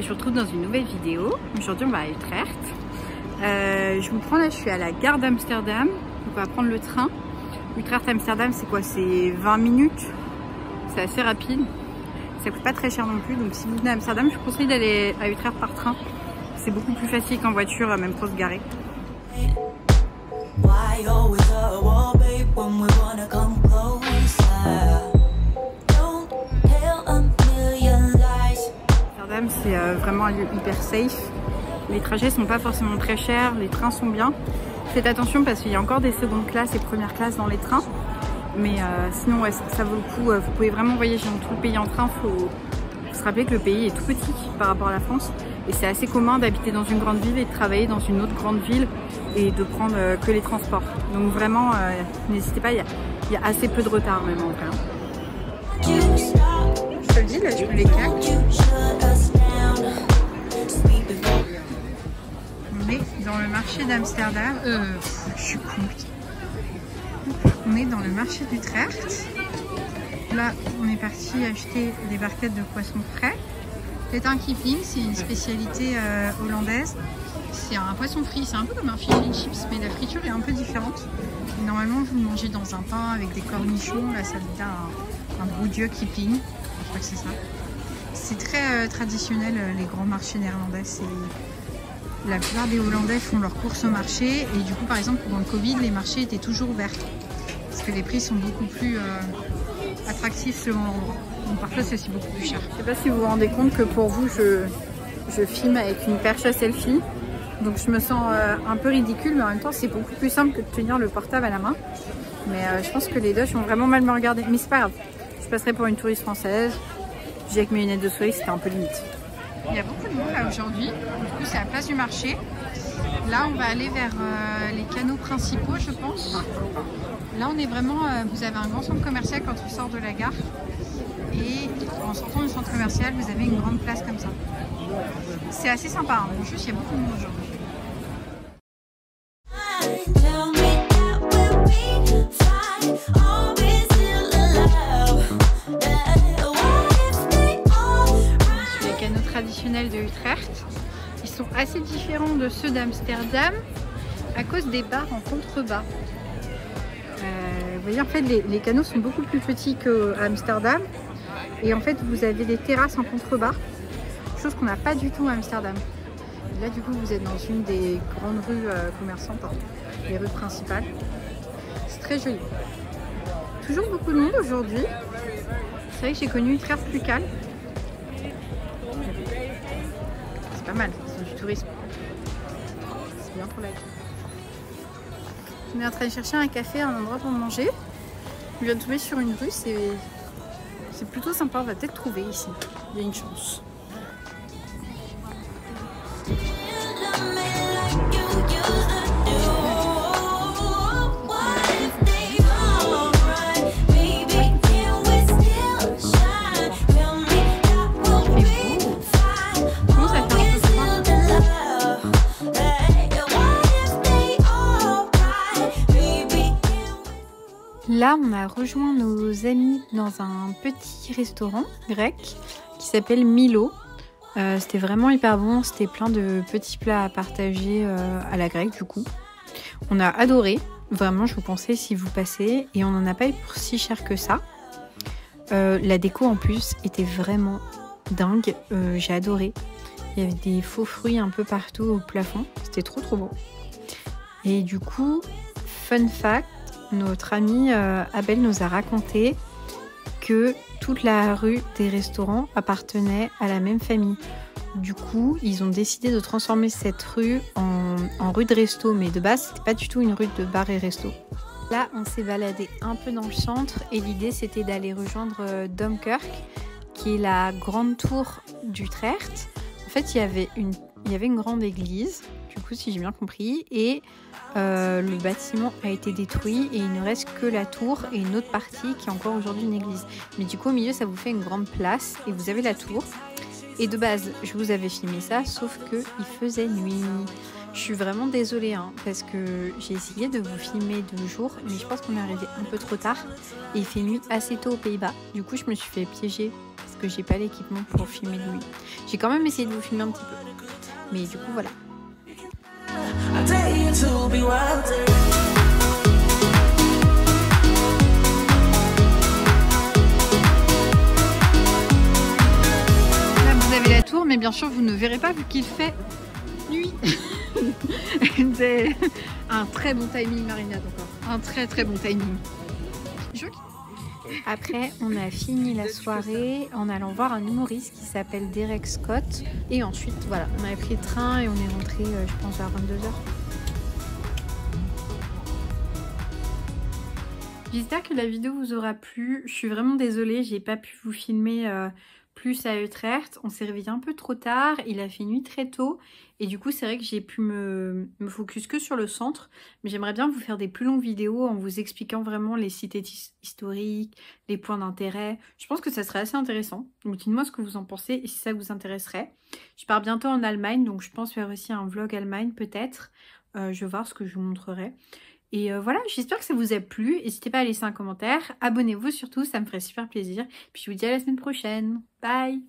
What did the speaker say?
Je vous retrouve dans une nouvelle vidéo. Aujourd'hui on va à Utrecht. Je vous prends là, je suis à la gare d'Amsterdam. On va prendre le train. Utrecht-Amsterdam c'est quoi? C'est 20 minutes. C'est assez rapide. Ça coûte pas très cher non plus. Donc si vous venez à Amsterdam, je vous conseille d'aller à Utrecht par train. C'est beaucoup plus facile qu'en voiture, même pour se garer. Amsterdam c'est vraiment un lieu hyper safe. Les trajets sont pas forcément très chers, les trains sont bien. Faites attention parce qu'il y a encore des secondes classes et premières classes dans les trains. Mais sinon ouais, ça vaut le coup. Vous pouvez vraiment voyager dans tout le pays en train. Faut se rappeler que le pays est tout petit par rapport à la France. Et c'est assez commun d'habiter dans une grande ville et de travailler dans une autre grande ville et de prendre que les transports. Donc vraiment, n'hésitez pas, il y a assez peu de retard même en vrai. Je te le dis, là je me les claque. On est dans le marché d'Amsterdam. Je suis con. On est dans le marché d'Utrecht. Là, on est parti acheter des barquettes de poissons frais. C'est un kipling, c'est une spécialité hollandaise. C'est un poisson frit, c'est un peu comme un fish and chips, mais la friture est un peu différente. Et normalement, vous le mangez dans un pain avec des cornichons. Là, ça devient un broodieu kipling. Je crois que c'est ça. C'est très traditionnel, les grands marchés néerlandais. La plupart des Hollandais font leurs courses au marché. Et du coup, par exemple, pendant le Covid, les marchés étaient toujours ouverts. Parce que les prix sont beaucoup plus attractifs selon l'endroit. Donc parfois c'est aussi beaucoup plus cher. Je sais pas si vous vous rendez compte que pour vous je filme avec une perche à selfie. Donc je me sens un peu ridicule, mais en même temps c'est beaucoup plus simple que de tenir le portable à la main. Mais je pense que les Dutch vont vraiment mal me regarder. Mais c'est pas grave, je passerai pour une touriste française. J'ai avec mes lunettes de soleil, c'était un peu limite. Il y a beaucoup de monde là aujourd'hui. Du coup c'est la place du marché. Là on va aller vers les canaux principaux je pense. Là on est vraiment, vous avez un grand centre commercial quand on sort de la gare. Et en sortant du centre commercial, vous avez une grande place comme ça. C'est assez sympa, hein. Juste il y a beaucoup de monde aujourd'hui. Sur les canaux traditionnels de Utrecht, ils sont assez différents de ceux d'Amsterdam à cause des bars en contrebas. Vous voyez, en fait, les canaux sont beaucoup plus petits qu'à Amsterdam. Et en fait, vous avez des terrasses en contrebas, chose qu'on n'a pas du tout à Amsterdam. Et là, du coup, vous êtes dans une des grandes rues commerçantes, hein, les rues principales. C'est très joli. Toujours beaucoup de monde aujourd'hui. C'est vrai que j'ai connu Utrecht plus calme. C'est pas mal, c'est du tourisme. C'est bien pour la vie. On est en train de chercher un café, un endroit pour manger. Je viens de tomber sur une rue, c'est plutôt sympa, on va peut-être trouver ici. Il y a une chance. Là, on a rejoint nos amis dans un petit restaurant grec qui s'appelle Milo. C'était vraiment hyper bon, c'était plein de petits plats à partager à la grecque du coup. On a adoré, vraiment je vous conseille si vous passez, et on n'en a pas eu pour si cher que ça. La déco en plus était vraiment dingue, j'ai adoré. Il y avait des faux fruits un peu partout au plafond, c'était trop beau. Et du coup, fun fact, notre amie Abel nous a raconté que toute la rue des restaurants appartenait à la même famille. Du coup, ils ont décidé de transformer cette rue en rue de resto, mais de base, c'était pas du tout une rue de bar et resto. Là, on s'est baladé un peu dans le centre et l'idée, c'était d'aller rejoindre Domkerk, qui est la grande tour d'Utrecht. En fait, il y avait une grande église, du coup, si j'ai bien compris, et le bâtiment a été détruit et il ne reste que la tour et une autre partie qui est encore aujourd'hui une église. Mais du coup, au milieu, ça vous fait une grande place et vous avez la tour. Et de base, je vous avais filmé ça, sauf qu'il faisait nuit. Je suis vraiment désolée hein, parce que j'ai essayé de vous filmer de jour, mais je pense qu'on est arrivé un peu trop tard et il fait nuit assez tôt aux Pays-Bas. Du coup, je me suis fait piéger parce que j'ai pas l'équipement pour filmer de nuit. J'ai quand même essayé de vous filmer un petit peu. Mais du coup voilà. Là vous avez la tour, mais bien sûr vous ne verrez pas vu qu'il fait nuit. C'est un très bon timing Marinade encore. Un très bon timing. Joli. Après, on a fini la soirée en allant voir un humoriste qui s'appelle Derek Scott. Et ensuite, voilà, on a pris le train et on est rentré, je pense, à 22h. J'espère que la vidéo vous aura plu. Je suis vraiment désolée, j'ai pas pu vous filmer plus à Utrecht. On s'est réveillé un peu trop tard, il a fait nuit très tôt. Et du coup, c'est vrai que j'ai pu me focus que sur le centre. Mais j'aimerais bien vous faire des plus longues vidéos en vous expliquant vraiment les sites historiques, les points d'intérêt. Je pense que ça serait assez intéressant. Donc dites-moi ce que vous en pensez et si ça vous intéresserait. Je pars bientôt en Allemagne, donc je pense faire aussi un vlog Allemagne peut-être. Je vais voir ce que je vous montrerai. Et voilà, j'espère que ça vous a plu. N'hésitez pas à laisser un commentaire. Abonnez-vous surtout, ça me ferait super plaisir. Puis je vous dis à la semaine prochaine. Bye!